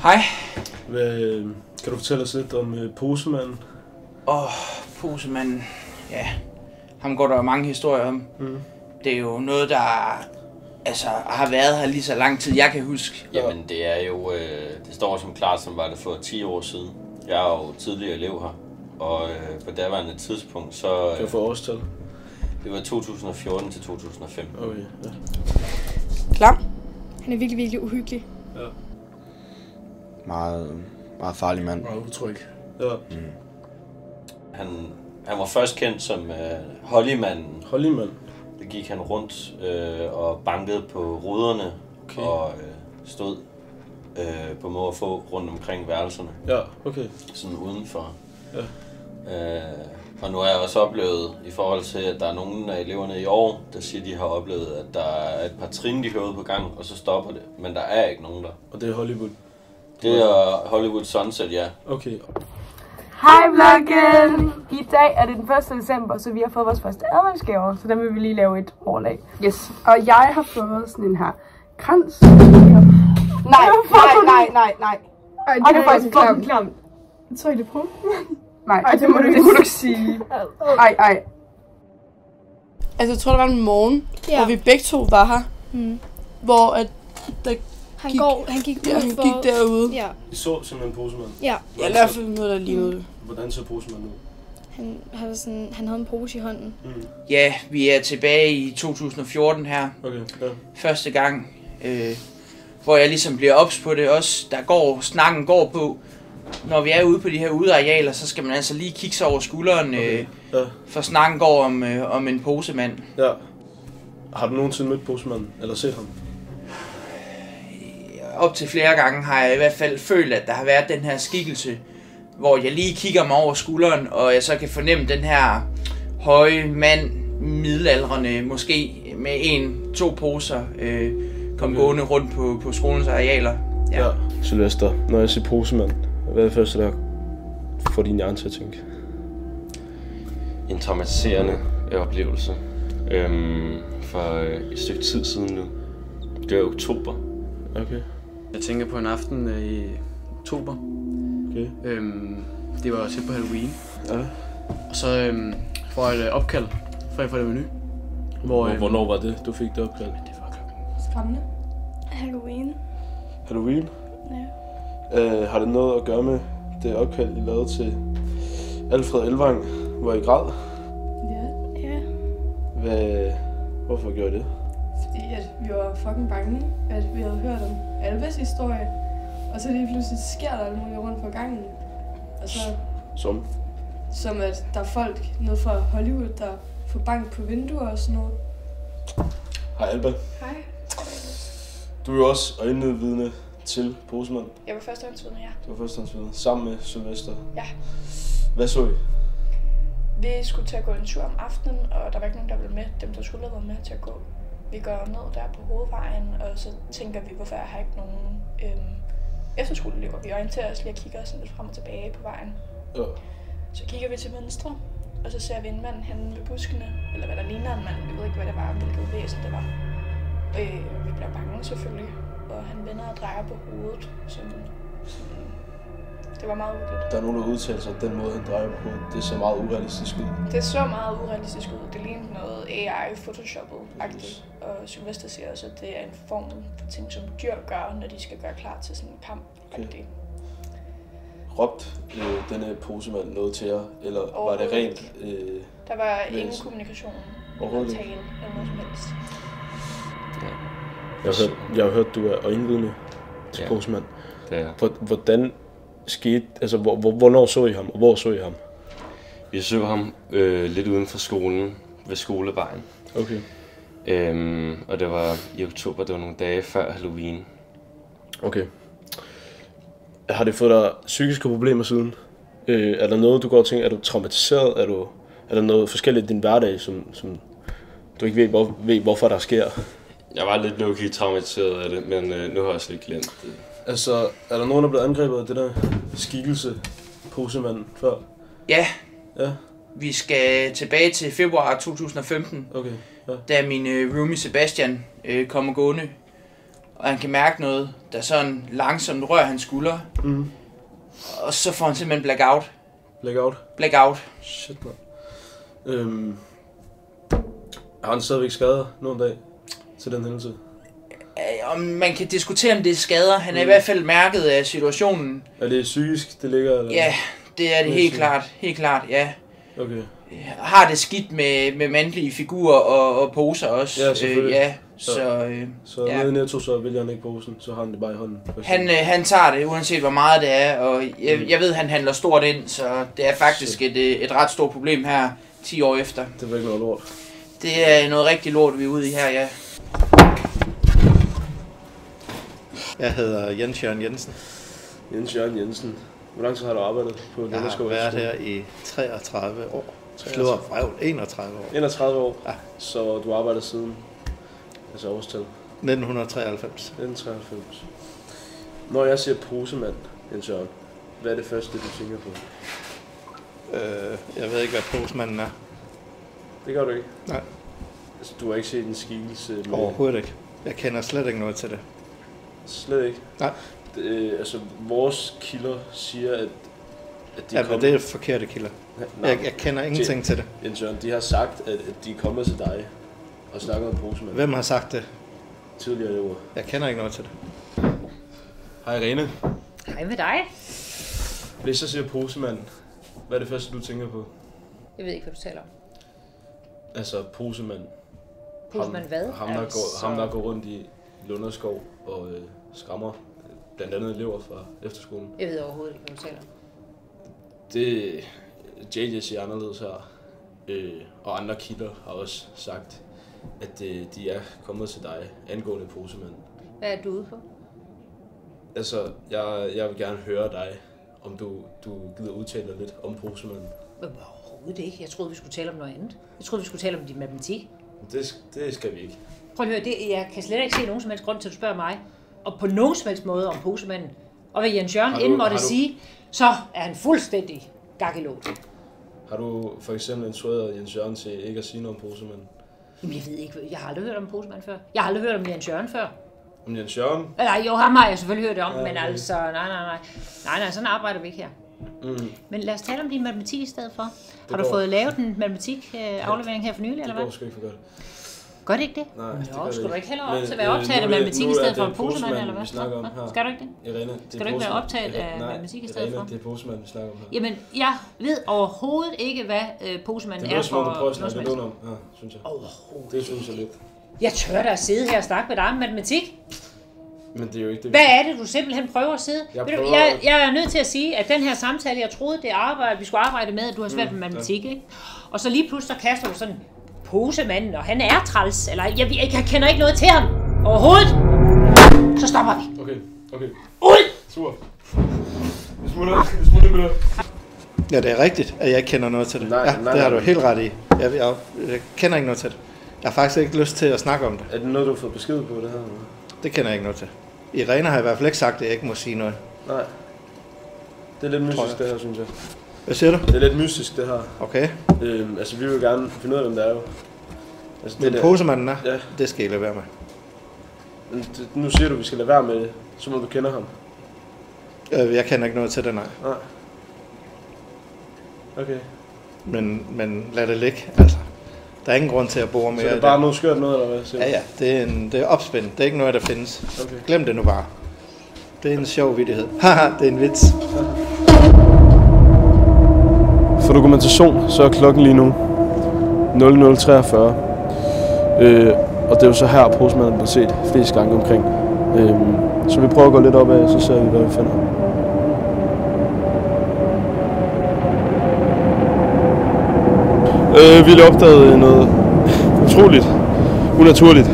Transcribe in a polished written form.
Hej. Kan du fortælle os lidt om Posemanden? Posemanden, ja. Ham går der mange historier om. Det er jo noget, der har været her lige så lang tid, jeg kan huske. Jamen, det er jo, det står som klart, som var det for 10 år siden. Jeg er jo tidligere elev her, og på daværende tidspunkt, så... Kan du få årstal? Det var 2014 til 2015. Okay, ja. Klam. Han er virkelig, virkelig uhyggelig. Ja. Meget farlig mand. Meget utryg. Ja. Han var først kendt som Hollymanden. Hollymand? Det gik han rundt og bankede på ruderne, okay. Og stod på må at få rundt omkring værelserne. Ja, okay. Sådan udenfor. Ja. Og nu har jeg også oplevet, i forhold til, at der er nogle af eleverne i år, der siger, at de har oplevet, at der er et par trin, de hører på gang, og så stopper det. Men der er ikke nogen der. Og det er Hollywood? Det er Hollywood Sunset, ja. Okay. Hej vloggen! I dag er det den 1. december, så vi har fået vores første adventsgaver, så den vil vi lige lave et overlag. Yes. Og jeg har fået sådan en her krans. Nej. Ej, Det er faktisk fucking klamt. Jeg tror ikke, det er på. Nej, Ej, det må du ikke sige. Ej. Altså, jeg tror, der var en morgen, hvor vi begge to var her. Hvor at der Han gik gik derude. Ja. I så simpelthen Posemanden? Ja. Jeg lader for noget, der lignede. Hvordan ser Posemanden ud? Han havde en pose i hånden. Ja, vi er tilbage i 2014 her. Okay, ja. Første gang, hvor jeg ligesom bliver ops på det også. Snakken går på, når vi er ude på de her udearealer, så skal man altså lige kigge sig over skulderen, Okay. Ja. for snakken går om en posemand. Ja. Har du nogensinde mødt Posemanden, eller set ham? Op til flere gange har jeg i hvert fald følt, at der har været den her skikkelse, hvor jeg lige kigger mig over skulderen, og jeg så kan fornemme den her høje mand, middelaldrende, måske med 1-2 poser, gående rundt på skolens arealer. Ja. Sylvester, når jeg siger Posemand, hvad er det første, der får din hjerne til at tænke? En traumatiserende oplevelse. For et stykke tid siden nu. Det var oktober. Okay. Jeg tænker på en aften i oktober. Okay. Det var tæt på Halloween. Ja. Og så får jeg et opkald fra det menu. Hvornår var det, du fik det opkald? Det var klokken. Skræmmende. Halloween. Halloween? Ja. Har det noget at gøre med det opkald, I lavede til Alfred Elvang, hvor I græd? Ja. Hvorfor gjorde I det? Fordi at vi var fucking bange, at vi havde hørt om Alves historie. Og så lige pludselig sker der alt muligt rundt på gangen. Og så, som at der er folk nede fra Hollywood, der får bank på vinduer og sådan noget. Hej Alba. Hej. Du er jo også øjenvidne til Posemanden. Jeg var førstehåndsvidne, ja. Du var førstehåndsvidne sammen med Sylvester. Ja. Hvad så I? Vi skulle til at gå en tur om aftenen, og der var ikke nogen, der ville med. Dem, der skulle have været med til at gå. Vi går ned der på hovedvejen, og så tænker vi, hvorfor jeg har ikke nogen efterskoleelever. Vi orienterer os lige og kigger sådan lidt frem og tilbage på vejen. Ja. Så kigger vi til venstre, og så ser vi en mand henne ved buskene, eller hvad der ligner en mand. Vi ved ikke, hvad det var, hvilket væsen det var. Vi bliver bange selvfølgelig, og han vender og drejer på hovedet. Det var meget uhyggeligt. Der er nogen, der udtaler sig, at den måde, han drejer på, det ser meget urealistisk ud. Det så meget urealistisk ud. Det lignede noget AI-photoshoppet-agtigt. Og Sylvester siger også, at det er en form for ting, som dyr gør, når de skal gøre klar til sådan en kamp. Okay. Råbte denne Posemand noget til jer, eller var det rent? Der var ingen kommunikation eller tale eller noget som helst. Jeg har hørt, du er øjenvidne til Posemand. Det er. Hvordan skete, altså hvornår så I ham, og hvor så I ham? Vi så ham lidt uden for skolen, ved skolevejen. Okay. Og det var i oktober, det var nogle dage før Halloween. Okay. Har det fået dig psykiske problemer siden? Er der noget, du går og tænker, er du traumatiseret? Er der noget forskelligt i din hverdag, som du ikke ved hvorfor der sker? Jeg var lidt low-key traumatiseret af det, men nu har jeg også lidt glemt det. Altså, er der nogen, der er blevet angrebet af det der skikkelse Posemanden før? Ja. Ja. Vi skal tilbage til februar 2015, okay. Ja. Da min roomie Sebastian kommer gående. og han kan mærke noget, der sådan langsomt rører hans skulder. Og så får han simpelthen blackout. Blackout. Shit, man. Har han stadigvæk skader nogle dag til den hændelse? Om man kan diskutere, om det er skader. Han er i hvert fald mærket af situationen. Er det psykisk, det ligger? Eller? Ja, det er det helt klart. Helt klart, ja. Okay. Har det skidt med mandlige figurer og poser også. Ja, selvfølgelig. Så ja. nede i Netto, så vælger han ikke posen, så har han det bare i hånden. Han tager det, uanset hvor meget det er, og jeg ved, han handler stort ind, så det er faktisk et ret stort problem her 10 år efter. Det er virkelig noget lort. Det er noget rigtig lort, vi er ude i her, ja. Jeg hedder Jens Jørgen Jensen. Jens Jørgen Jensen. Hvor lang tid har du arbejdet på Lunderskov? Jeg har været her i 33 år. 31 år. 31 år? Ja. Så du arbejder siden, altså årstal? 1993. 1993. Når jeg siger posemand, Jens Jørgen, hvad er det første, du tænker på? Jeg ved ikke, hvad posemanden er. Det gør du ikke? Nej. Altså, du har ikke set en skikkelse? Med... Overhovedet ikke. Jeg kender slet ikke noget til det. Slet ikke? Nej. Altså, vores kilder siger, at de men det er forkerte kilder. Jeg kender ingenting til det. Jens Jørgen, de har sagt, at de er kommet til dig og snakket om posemand. Hvem har sagt det? Tidligere elever. Jeg kender ikke noget til det. Hej Irene. Hej med dig. Hvis jeg siger posemand, hvad er det første, du tænker på? Jeg ved ikke, hvad du taler om. Altså posemand. Posemand hvad? Ham, der går rundt i Lunderskov og skræmmer blandt andet elever fra efterskolen. Jeg ved overhovedet ikke, hvad du taler om. Det JJ siger anderledes her, og andre kilder har også sagt, at de er kommet til dig angående posemand. Hvad er du ude på? Altså, jeg vil gerne høre dig, om du gider udtale dig lidt om posemand. Overhovedet ikke. Jeg troede, vi skulle tale om noget andet. Jeg troede, vi skulle tale om din matematik. Det skal vi ikke. Prøv at høre, jeg kan slet ikke se nogen som helst grund til at spørge mig, og på nogen som helst måde om posemanden. Og hvad Jens Jørgen inden måtte sige, så er han fuldstændig gakkelot. Har du for eksempel instrueret Jens Jørgen til ikke at sige noget om posemanden? Jamen jeg ved ikke, jeg har aldrig hørt om posemanden før. Jeg har aldrig hørt om Jens Jørgen før. Om Jens Jørgen? Nej, jo, ham har jeg selvfølgelig hørt om, ja, men altså, nej, sådan arbejder vi ikke her. Men lad os tale om din matematik i stedet for. Har du fået lavet en matematik-aflevering her for nylig, eller hvad? Det går sgu ikke for godt. Gør det ikke det? Nej, det skulle du ikke hellere være optaget af matematik i stedet for en posemand, eller hvad? Skal du ikke det? Irene, skal du ikke være optaget af matematik i stedet for? Det er posemand, vi snakker om her. Jamen, jeg ved overhovedet ikke, hvad posemanden er for... Det er du prøver at snakke lidt om, synes jeg. Overhovedet. Det synes jeg lidt. Jeg tør da at sidde her og snakke med dig om matematik. Men det er jo ikke det. Hvad er det, du simpelthen prøver at sidde? Jeg er nødt til at sige, at den her samtale, jeg troede, vi skulle arbejde med, at du har svært med matematik, ikke? Og så lige pludselig kaster du sådan posemanden, og han er træls, eller jeg kender ikke noget til ham overhovedet. Så stopper vi. Okay. Ud! Super. Vi smutter med det. Ja, det er rigtigt, at jeg ikke kender noget til det. Nej, det har du helt ret i. Jeg kender ikke noget til det. Jeg har faktisk ikke lyst til at snakke om det. Er det noget, du har fået besked på det her? Det kender jeg ikke noget til. Irene har i hvert fald ikke sagt, at jeg ikke må sige noget. Nej. Det er lidt mystisk, det her, synes jeg. Hvad siger du? Det er lidt mystisk, det her. Okay. Altså, vi vil gerne finde ud af, hvem det er jo. Altså, det posemanden er? Ja. Det skal I lade være med. Nu siger du, at vi skal lade være med det, så må du kender ham. Jeg kender ikke noget til det, nej. Okay. Men lad det ligge, altså. Der er ingen grund til at bore mere. Så det er bare noget skørt noget, eller hvad? Ja, det er opspændt. Det er ikke noget, der findes. Okay. Glem det nu bare. Det er en sjov vittighed. Haha, det er en vits. For dokumentation, så er klokken lige nu 00:43. Og det er jo så her, posmanden bliver set flest gange omkring. Så vi prøver at gå lidt op af, så ser vi, hvad vi finder. Vi har opdaget noget utroligt unaturligt